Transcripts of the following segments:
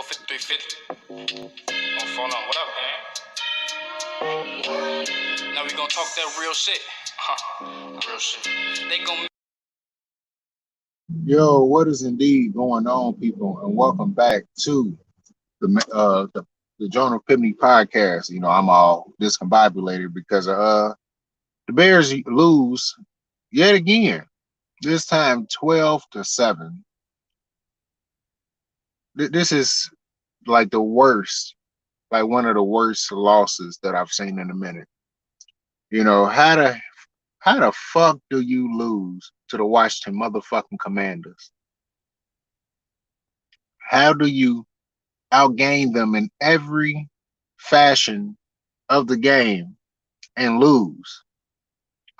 Go 5350. On phone on. What up, man? Now we gonna talk that real shit. Real shit. They gonna. Yo, what is indeed going on, people, and welcome back to the JONETH PIPTNE podcast. You know, I'm all discombobulated because the Bears lose yet again. This time 12-7. This is like the worst, like one of the worst losses that I've seen in a minute. You know, how the fuck do you lose to the Washington motherfucking Commanders? How do you outgain them in every fashion of the game and lose?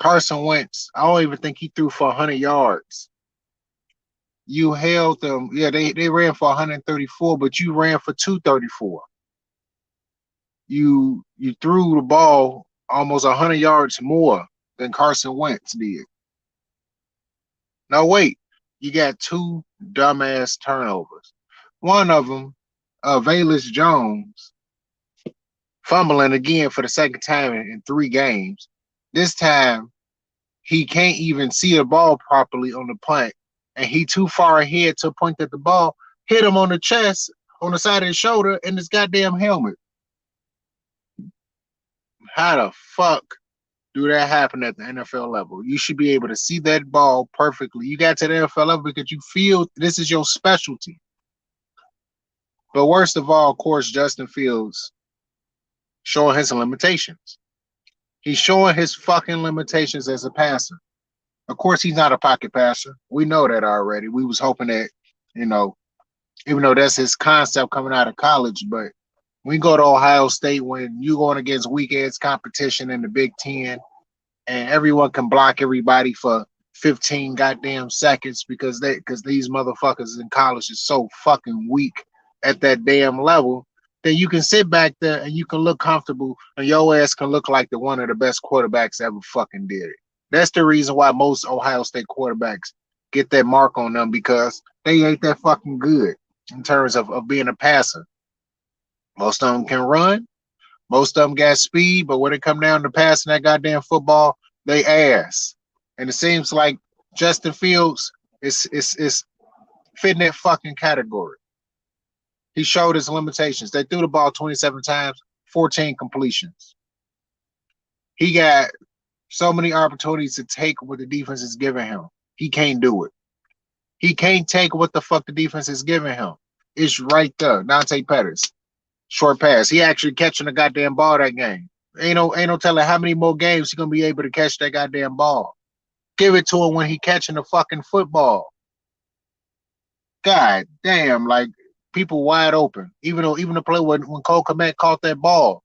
Carson Wentz, I don't even think he threw for 100 yards. You held them. Yeah, they ran for 134, but you ran for 234. You threw the ball almost 100 yards more than Carson Wentz did. Now wait, you got two dumbass turnovers. One of them, Velus Jones, fumbling again for the second time in 3 games. This time, he can't even see the ball properly on the punt, and he too far ahead to point at the ball, hit him on the chest, on the side of his shoulder, and his goddamn helmet. How the fuck do that happen at the NFL level? You should be able to see that ball perfectly. You got to the NFL level because you feel this is your specialty. But worst of all, of course, Justin Fields showing his limitations. He's showing his fucking limitations as a passer. Of course, he's not a pocket passer. We know that already. We was hoping that, you know, even though that's his concept coming out of college, but we go to Ohio State when you're going against weak-ass competition in the Big Ten, and everyone can block everybody for 15 goddamn seconds because these motherfuckers in college is so fucking weak at that damn level, then you can sit back there and you can look comfortable and your ass can look like the one of the best quarterbacks ever fucking did it. That's the reason why most Ohio State quarterbacks get that mark on them, because they ain't that fucking good in terms of being a passer. Most of them can run. Most of them got speed, but when it come down to passing that goddamn football, they ass. And it seems like Justin Fields is fitting that fucking category. He showed his limitations. They threw the ball 27 times, 14 completions. He got so many opportunities to take what the defense is giving him. He can't do it. He can't take what the fuck the defense is giving him. It's right there. Dante Pettis. Short pass. He actually catching the goddamn ball that game. Ain't no telling how many more games he's gonna be able to catch that goddamn ball. Give it to him when he catching the fucking football. God damn, like people wide open. Even the play when Cole Kmet caught that ball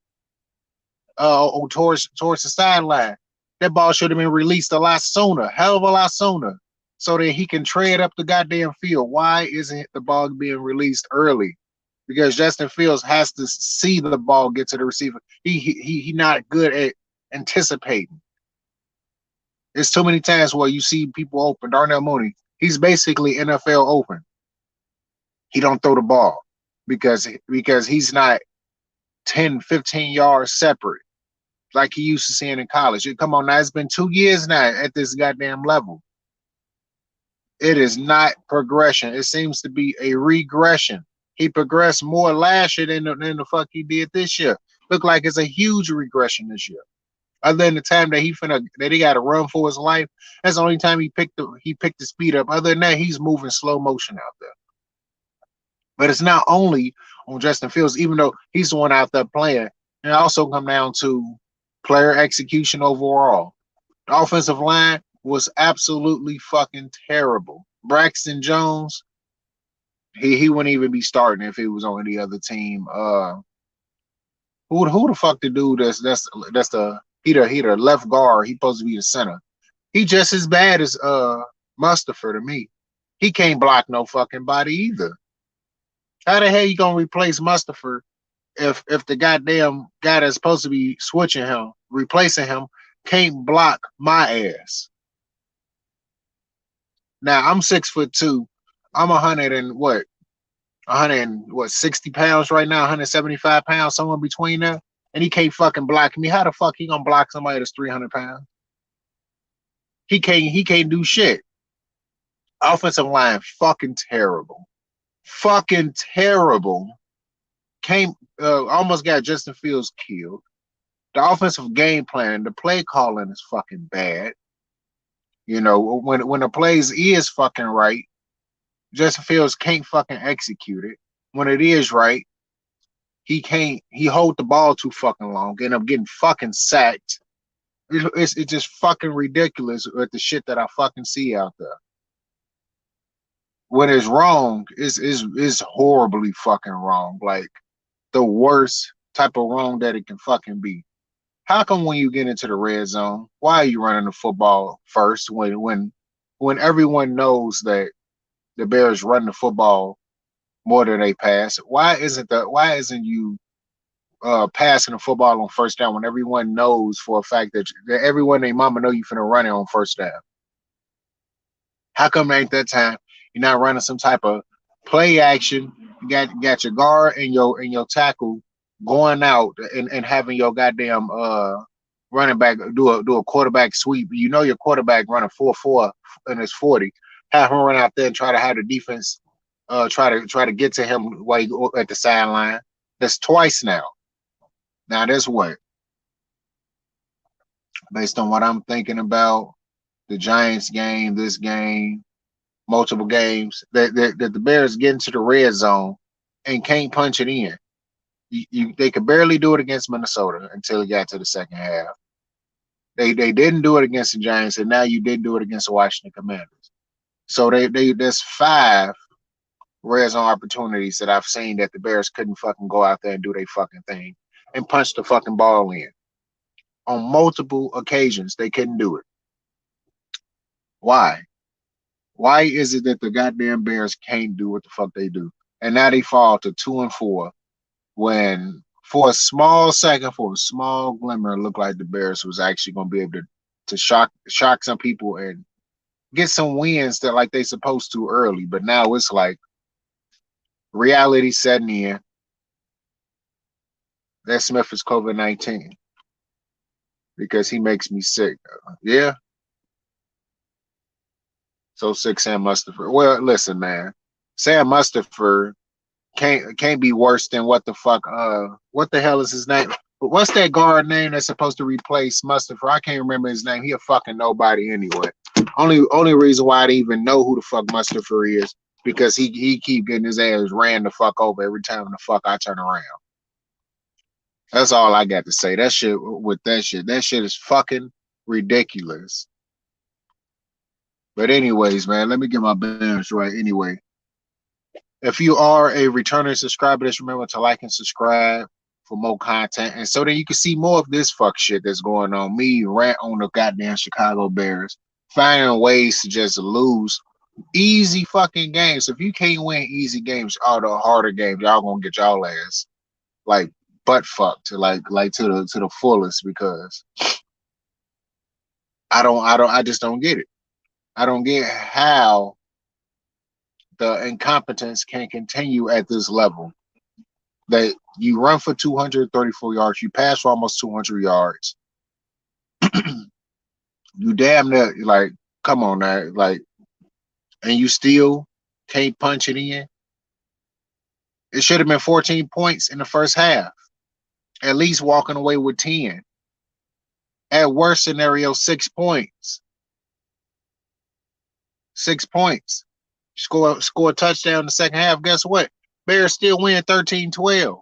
towards the sideline, that ball should have been released a lot sooner, hell of a lot sooner, so that he can tread up the goddamn field. Why isn't the ball being released early? Because Justin Fields has to see the ball get to the receiver. He not good at anticipating. There's too many times where you see people open. Darnell Mooney, he's basically NFL open. He don't throw the ball because he's not 10, 15 yards separate like he used to seeing in college. Come on now, it's been 2 years now at this goddamn level. It is not progression. It seems to be a regression. He progressed more last year than the fuck he did this year. Look like it's a huge regression this year. Other than the time that he got to run for his life, that's the only time he picked the speed up. Other than that, he's moving slow motion out there. But it's not only on Justin Fields, even though he's the one out there playing. It also come down to player execution overall. The offensive line was absolutely fucking terrible. Braxton Jones, he wouldn't even be starting if he was on any other team. Who the fuck the dude that's the he the left guard? He supposed to be the center. He just as bad as Mustafa to me. He can't block no fucking body either. How the hell you gonna replace Mustafa if the goddamn guy that's supposed to be switching him, replacing him, can't block my ass? Now I'm 6'2". I'm 100 and what? 60 pounds right now, 175 pounds, somewhere between there, and he can't fucking block me. How the fuck he gonna block somebody that's 300 pounds? He can't do shit. Offensive line fucking terrible. Fucking terrible. Came almost got Justin Fields killed. The offensive game plan, the play calling is fucking bad. You know, when the plays is fucking right, Justin Fields can't fucking execute it. When it is right, he can't. He hold the ball too fucking long, end up getting fucking sacked. It's just fucking ridiculous with the shit that I fucking see out there. When it's wrong, is horribly fucking wrong. Like the worst type of wrong that it can fucking be. How come when you get into the red zone, why are you running the football first when everyone knows that the Bears run the football more than they pass? Why isn't you passing the football on first down when everyone knows for a fact that everyone they mama know you finna run it on first down? How come ain't that time you're not running some type of play action? You got your guard and your tackle going out and having your goddamn running back do a quarterback sweep. You know your quarterback running 4-4 in his 40. Have him run out there and try to have the defense try to get to him while you go at the sideline. That's twice now. Now that's what, based on what I'm thinking about the Giants game, this game, multiple games, that the Bears get into the red zone and can't punch it in. They could barely do it against Minnesota until it got to the second half. They didn't do it against the Giants, and now you did do it against the Washington Commanders. So there's 5 red zone opportunities that I've seen that the Bears couldn't fucking go out there and do their fucking thing and punch the fucking ball in. On multiple occasions, they couldn't do it. Why? Why is it that the goddamn Bears can't do what the fuck they do? And now they fall to 2-4 when for a small second, for a small glimmer, it looked like the Bears was actually going to be able to shock some people and get some wins that like they supposed to early. But now it's like reality setting in. That Smith is COVID-19 because he makes me sick. Yeah. So sick, Sam Mustipher. Well, listen, man. Sam Mustipher can't be worse than what the hell is his name? But what's that guard name that's supposed to replace Mustipher? I can't remember his name. He a fucking nobody anyway. Only reason why I didn't even know who the fuck Mustipher is because he keep getting his ass ran the fuck over every time the fuck I turn around. That's all I got to say. That shit is fucking ridiculous. But anyways, man, let me get my balance right. Anyway, if you are a returning subscriber, just remember to like and subscribe for more content, and so that you can see more of this fuck shit that's going on. Me rant on the goddamn Chicago Bears, finding ways to just lose easy fucking games. If you can't win easy games, all the harder games, y'all gonna get y'all ass like butt fucked like to the fullest because I just don't get it. I don't get how the incompetence can continue at this level. That you run for 234 yards, you pass for almost 200 yards. You damn near like, come on now, like, and you still can't punch it in. It should have been 14 points in the first half. At least walking away with 10. At worst scenario, 6 points. 6 points. Score a touchdown in the second half. Guess what? Bears still win 13-12.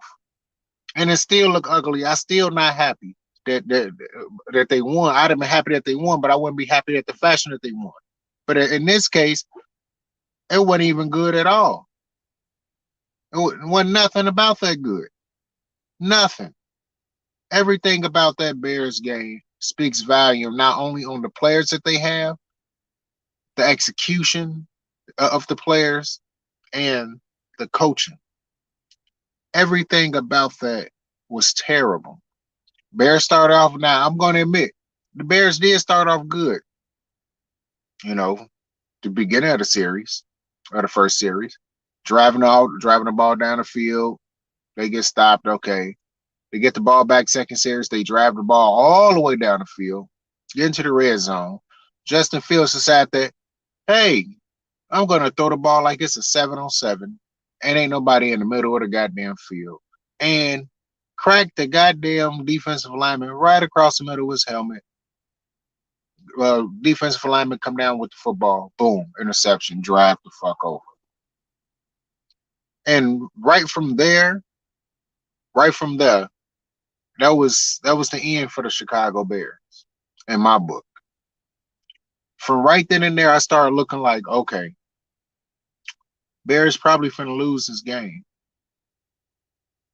And it still look ugly. I still not happy that they won. I'd have been happy that they won, but I wouldn't be happy at the fashion that they won. But in this case, it wasn't even good at all. It wasn't nothing about that good. Nothing. Everything about that Bears game speaks volume, not only on the players that they have, the execution of the players, and the coaching. Everything about that was terrible. Bears started off, now I'm going to admit, the Bears did start off good. You know, the beginning of the series, or the first series. driving the ball down the field. They get stopped. Okay. They get the ball back second series. They drive the ball all the way down the field, get into the red zone. Justin Fields decided that, hey, I'm gonna throw the ball like it's a 7-on-7, and ain't nobody in the middle of the goddamn field, and crack the goddamn defensive lineman right across the middle of his helmet. Defensive lineman come down with the football, boom, interception, drive the fuck over. And right from there, that was the end for the Chicago Bears in my book. From right then and there, I started looking like, okay, Bears probably finna lose this game.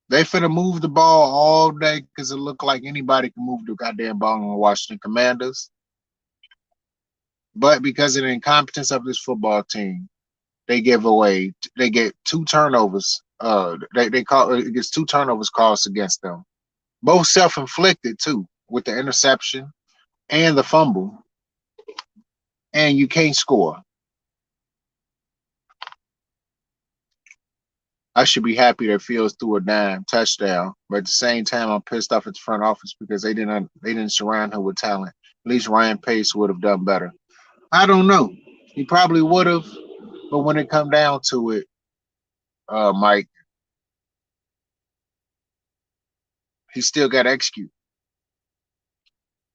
They finna move the ball all day because it looked like anybody can move the goddamn ball on the Washington Commanders. But because of the incompetence of this football team, they get two turnovers. They call it gets two turnovers caused against them, both self-inflicted too, with the interception and the fumble, and you can't score. I should be happy that Fields threw a dime touchdown, but at the same time, I'm pissed off at the front office because they didn't surround her with talent. At least Ryan Pace would have done better. I don't know. He probably would have, but when it come down to it, Mike, he still got to execute.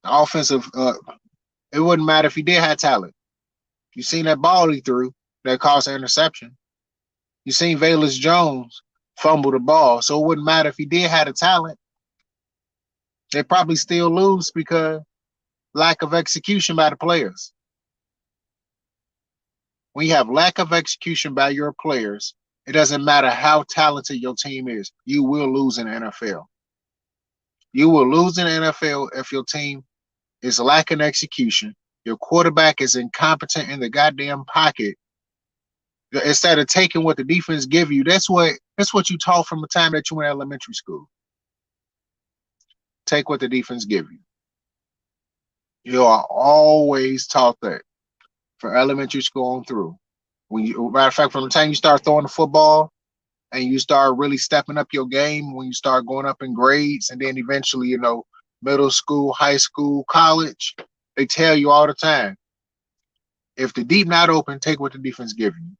The offensive, it wouldn't matter if he did have talent. You seen that ball he threw that caused an interception. You seen Valus Jones fumble the ball, so it wouldn't matter if he did have the talent. They probably still lose because lack of execution by the players. When you have lack of execution by your players, it doesn't matter how talented your team is, you will lose in the NFL. You will lose in the NFL if your team is lacking execution. Your quarterback is incompetent in the goddamn pocket. Instead of taking what the defense give you, that's what you taught from the time that you were in elementary school. Take what the defense give you. You are always taught that from elementary school on through. Matter of fact, from the time you start throwing the football and you start really stepping up your game, when you start going up in grades, and then eventually, middle school, high school, college, they tell you all the time, if the deep not open, take what the defense give you.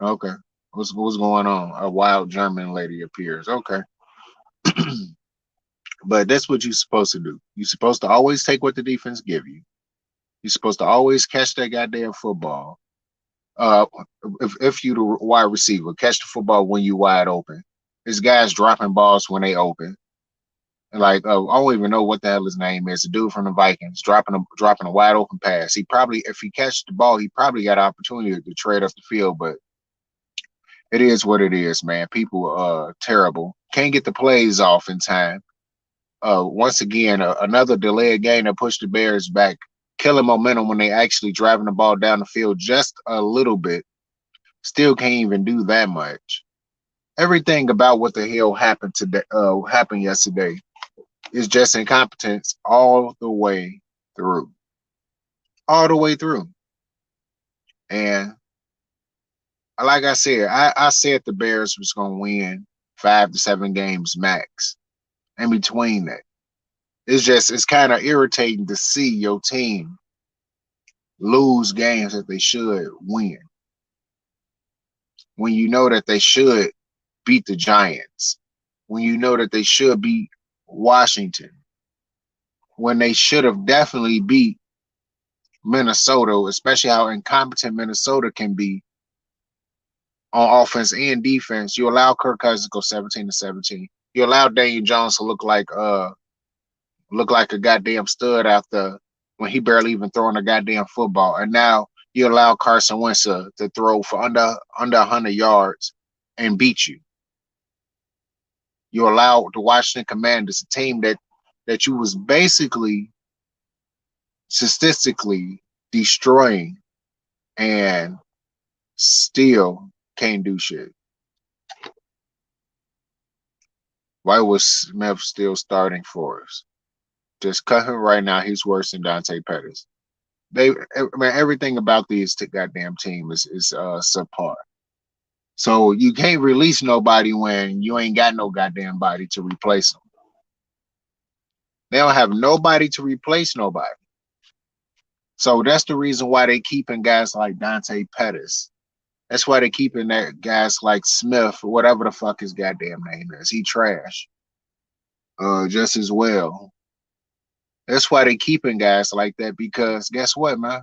Okay. What's going on? A wild German lady appears. Okay. But that's what you're supposed to do. You're supposed to always take what the defense give you. You're supposed to always catch that goddamn football. Uh, if you the wide receiver, catch the football when you wide open. This guy's dropping balls when they open. And like I don't even know what the hell his name is. The dude from the Vikings dropping a wide open pass. He probably, if he catches the ball, he probably got an opportunity to trade up the field. But it is what it is, man. People terrible. Can't get the plays off in time. Once again, another delayed game that pushed the Bears back, killing momentum when they actually driving the ball down the field just a little bit. Still can't even do that much. Everything about what the hell happened today, happened yesterday, is just incompetence all the way through, all the way through. And like I said, I said the Bears was going to win 5 to 7 games max. In between that, it's kind of irritating to see your team lose games that they should win when you know that they should beat the Giants, when you know that they should beat Washington, when they should have definitely beat Minnesota, especially how incompetent Minnesota can be on offense and defense. You allow Kirk Cousins to go 17-17. You allow Daniel Jones to look like a goddamn stud after when he barely even throwing a goddamn football. And now you allow Carson Wentz to throw for under 100 yards and beat you. You allow the Washington Commanders, a team that you was basically statistically destroying, and still can't do shit. Why was Smith still starting for us? Just cut him right now. He's worse than Dante Pettis. Man, everything about these goddamn team is subpar. So you can't release nobody when you ain't got no goddamn body to replace them. They don't have nobody to replace nobody. So that's the reason why they keeping guys like Dante Pettis. That's why they keeping that guys like Smith, or whatever the fuck his goddamn name is. He trash. Just as well. That's why they keeping guys like that because guess what, man?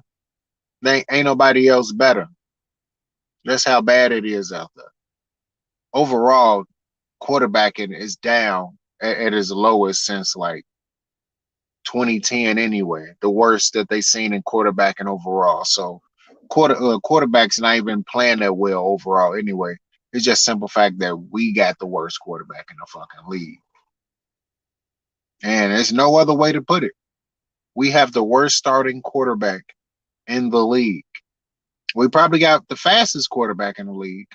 They ain't nobody else better. That's how bad it is out there. Overall, quarterbacking is down at its lowest since like 2010 anyway. The worst that they seen in quarterbacking overall. So quarterbacks not even playing that well overall anyway. It's just simple fact that we got the worst quarterback in the fucking league. And there's no other way to put it. We have the worst starting quarterback in the league. We probably got the fastest quarterback in the league,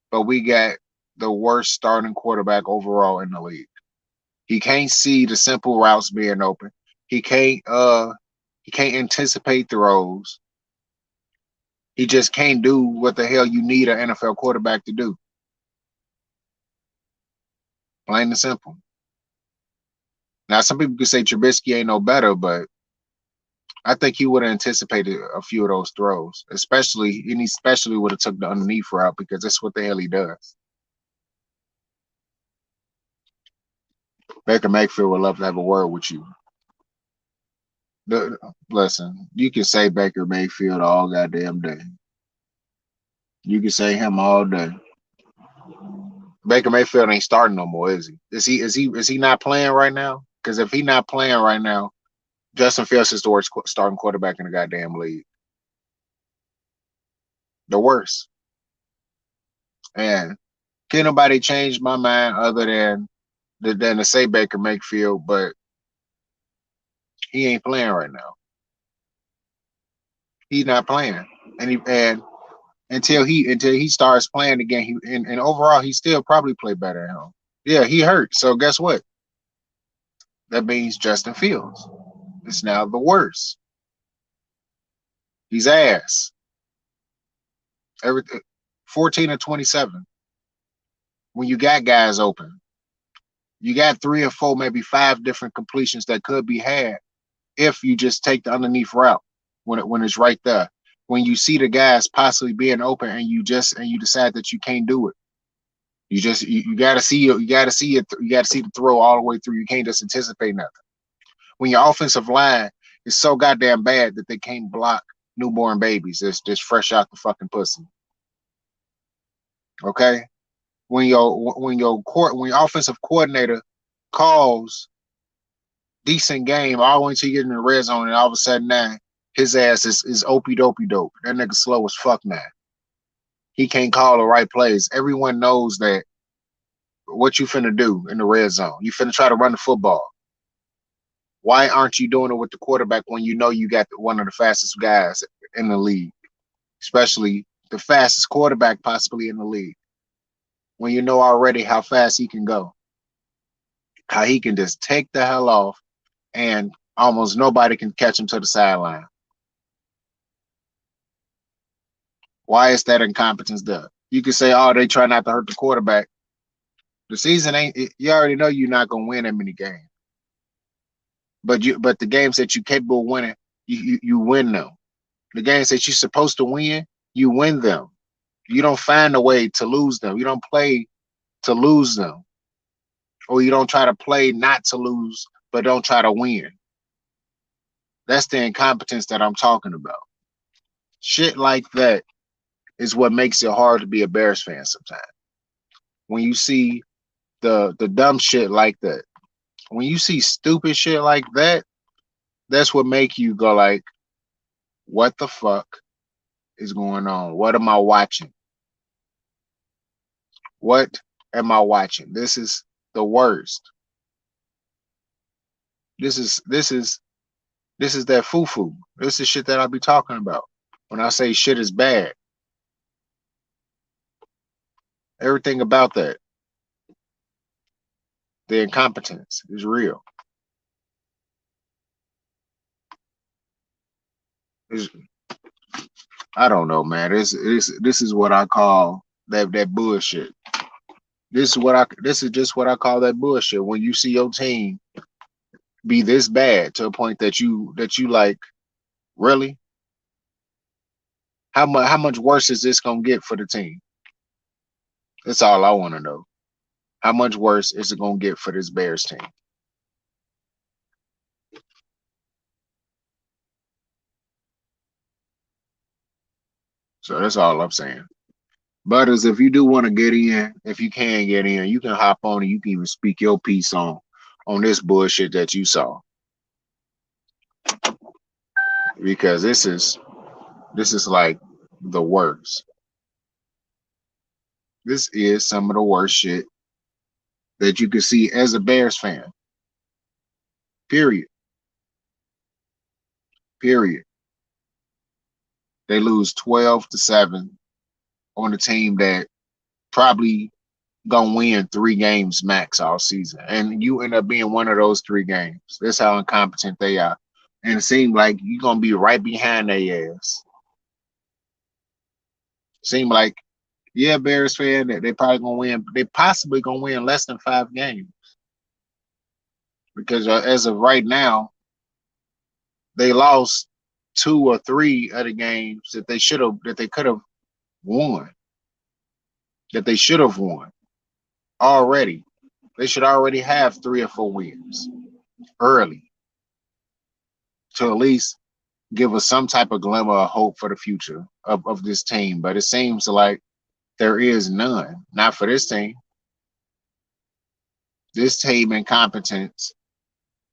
but we got the worst starting quarterback overall in the league. He can't see the simple routes being open. He can't anticipate throws. He just can't do what the hell you need an NFL quarterback to do. Plain and simple. Now some people could say Trubisky ain't no better, but I think he would have anticipated a few of those throws, especially would have took the underneath route because that's what the hell he does. Baker Mayfield would love to have a word with you. Listen, you can say Baker Mayfield all goddamn day. You can say him all day. Baker Mayfield ain't starting no more, is he? Is he not playing right now? Because if he not playing right now, Justin Fields is the worst starting quarterback in the goddamn league. The worst. And can nobody change my mind other than to say Baker Mayfield, but he ain't playing right now. He's not playing, and until he starts playing again, and overall he still probably play better than him. Yeah, he hurt. So guess what? That means Justin Fields is now the worst. He's ass. Everything 14 or 27. When you got guys open, you got 3 or 4, maybe 5 different completions that could be had if you just take the underneath route when it's right there. When you see the guys possibly being open and you decide that you can't do it. You gotta see it. You gotta see the throw all the way through. You can't just anticipate nothing. When your offensive line is so goddamn bad that they can't block newborn babies that's just fresh out the fucking pussy. Okay? When your offensive coordinator calls decent game all the way until you get in the red zone and all of a sudden now his ass is opie dopey dope. That nigga slow as fuck now. He can't call the right plays. Everyone knows that what you finna do in the red zone. You finna try to run the football. Why aren't you doing it with the quarterback when you know you got one of the fastest guys in the league, especially the fastest quarterback possibly in the league? When you know already how fast he can go, how he can just take the hell off and almost nobody can catch him to the sideline. Why is that incompetence there? You could say, oh, they try not to hurt the quarterback. The season ain't, you already know you're not going to win that many games. But the games that you're capable of winning, you win them. The games that you're supposed to win, you win them. You don't find a way to lose them. You don't play to lose them. Or you don't try to play not to lose, but don't try to win. That's the incompetence that I'm talking about. Shit like that is what makes it hard to be a Bears fan sometimes. When you see the dumb shit like that, when you see stupid shit like that, that's what make you go like, what the fuck is going on? What am I watching? What am I watching? This is the worst. This is that foo-foo. This is shit that I be talking about. When I say shit is bad. Everything about that. The incompetence is real. It's, I don't know, man. This is what I call that bullshit. This is just what I call that bullshit. When you see your team be this bad to a point that you like, really? How much worse is this gonna get for the team? That's all I want to know. How much worse is it gonna get for this Bears team? So that's all I'm saying. Butters, if you do want to get in, if you can get in, you can hop on and you can even speak your piece on this bullshit that you saw. Because this is like the worst. This is some of the worst shit that you could see as a Bears fan. Period. Period. They lose 12-7 on a team that probably gonna win 3 games max all season, and you end up being one of those 3 games. That's how incompetent they are, and it seemed like you're gonna be right behind their ass. Seemed like, yeah, Bears fan, that they probably gonna win. They possibly gonna win less than 5 games because as of right now, they lost 2 or 3 of the games that they could have won, that they should have won already. They should already have 3 or 4 wins early to at least give us some type of glimmer of hope for the future of this team. But it seems like there is none. Not for this team. This team incompetence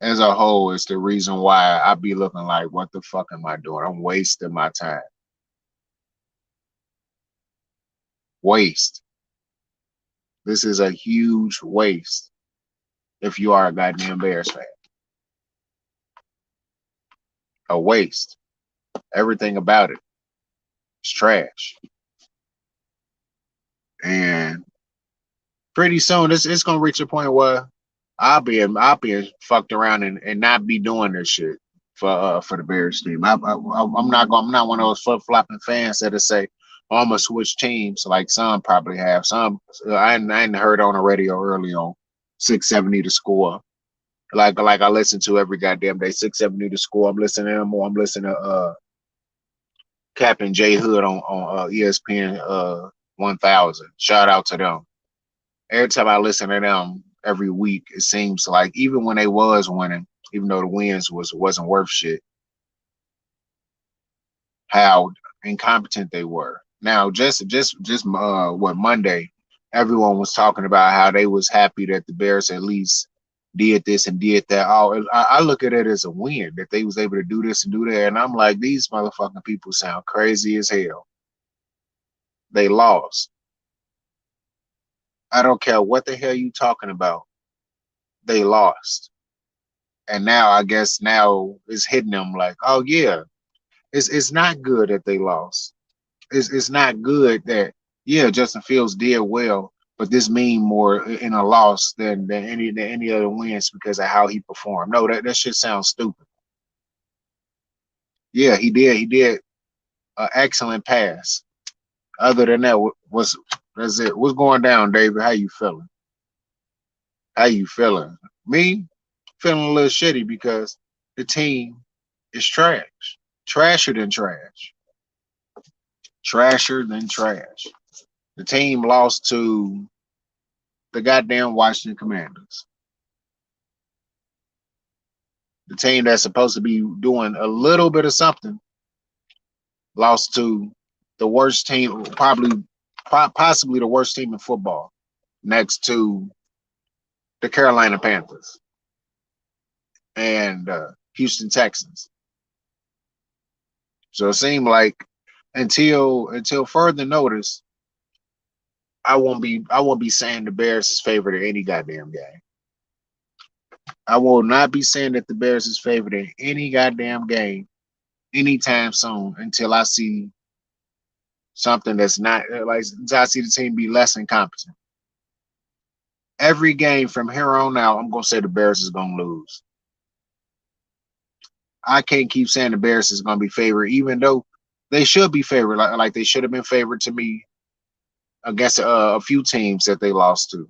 as a whole is the reason why I be looking like, what the fuck am I doing? I'm wasting my time. Waste. This is a huge waste if you are a goddamn Bears fan. A waste. Everything about it. It's trash. And pretty soon it's gonna reach a point where I'll be fucked around and not be doing this shit for the Bears team. I'm not one of those flip flopping fans that'll say, oh, I'm gonna switch teams like some probably have. Some I hadn't heard on the radio early on 670 to score. Like I listen to every goddamn day. 670 to score. I'm listening to them, or I'm listening to Captain J Hood on ESPN 1000. Shout out to them. Every time I listen to them every week, it seems like even when they was winning, even though the wins wasn't worth shit, how incompetent they were. Now, just what Monday, everyone was talking about how they was happy that the Bears at least did this and did that. Oh, I look at it as a win that they was able to do this and do that, and I'm like, these motherfucking people sound crazy as hell. They lost. I don't care what the hell you talking about. They lost. And now I guess now it's hitting them like, oh yeah, it's not good that they lost. It's not good that, yeah, Justin Fields did well, but this mean more in a loss than any other wins because of how he performed. No, that shit sounds stupid. Yeah, he did an excellent pass. Other than that, was that's it. What's going down, David? How you feeling? How you feeling? Me feeling a little shitty because the team is trash. Trasher than trash. Trasher than trash. The team lost to the goddamn Washington Commanders. The team that's supposed to be doing a little bit of something lost to the worst team, possibly the worst team in football, next to the Carolina Panthers and Houston Texans. So it seemed like until further notice, I won't be saying the Bears is favored in any goddamn game. I will not be saying that the Bears is favored in any goddamn game anytime soon until I see something that's not like until I see the team be less incompetent. Every game from here on out, I'm gonna say the Bears is gonna lose. I can't keep saying the Bears is going to be favored, even though they should be favored. Like they should have been favored to me against a few teams that they lost to,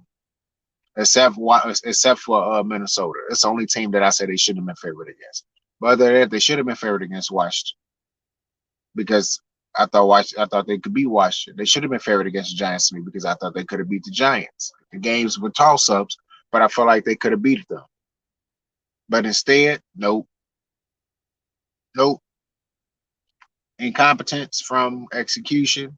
except for Minnesota. It's the only team that I say they shouldn't have been favored against. But other than that, they should have been favored against Washington because I thought they could beat Washington. They should have been favored against the Giants to me because I thought they could have beat the Giants. The games were toss ups, but I felt like they could have beat them. But instead, nope, nope. Incompetence from execution,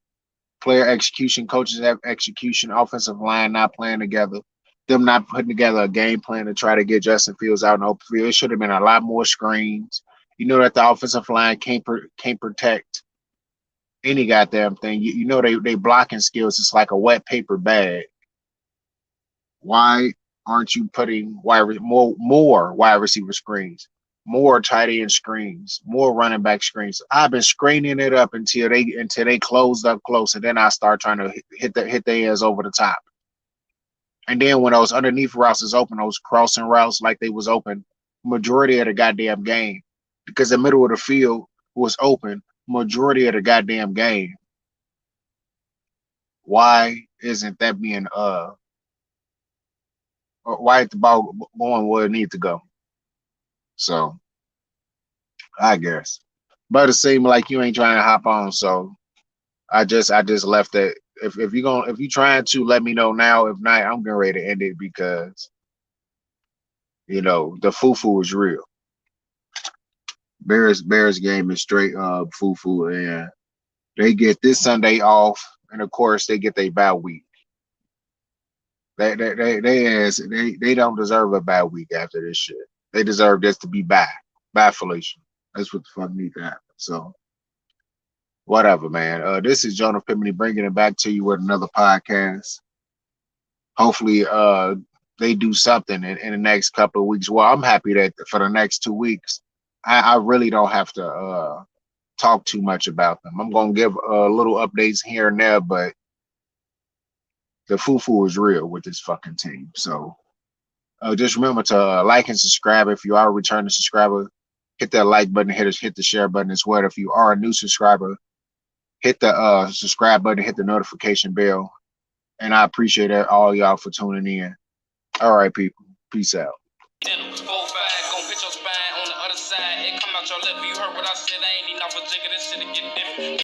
player execution, coaches execution, offensive line not playing together, them not putting together a game plan to try to get Justin Fields out in the open field. It should have been a lot more screens. You know that the offensive line can't protect any goddamn thing. You know they blocking skills. It's like a wet paper bag. Why aren't you putting more wide receiver screens, more tight end screens, more running back screens? I've been screening it up until they closed up close, and then I start trying to hit their ass over the top. And then when those underneath routes is open, those crossing routes like they was open, majority of the goddamn game, because the middle of the field was open majority of the goddamn game. Why isn't that being why is the ball going where it needs to go? So I guess. But it seemed like you ain't trying to hop on, so I just left it. If you trying to let me know now, if not, I'm getting ready to end it because the foo is real. Bears game is straight foo and they get this Sunday off, and of course they get their bye week. They don't deserve a bad week after this shit. They deserve this to be bad. Bad Felicia. That's what the fuck need to happen. So whatever, man. This is Jonah Piptne bringing it back to you with another podcast. Hopefully, they do something in the next couple of weeks. Well, I'm happy that for the next 2 weeks, I really don't have to talk too much about them. I'm gonna give little updates here and there, but the foo is real with this fucking team. So just remember to like and subscribe if you are a returning subscriber. Hit that like button, hit the share button as well. If you are a new subscriber, hit the subscribe button, hit the notification bell. And I appreciate all y'all for tuning in. All right, people. Peace out. Gon' hit your spine on the other side. It come out your lip, you heard what I said. I ain't even off a jigger, this shit get different.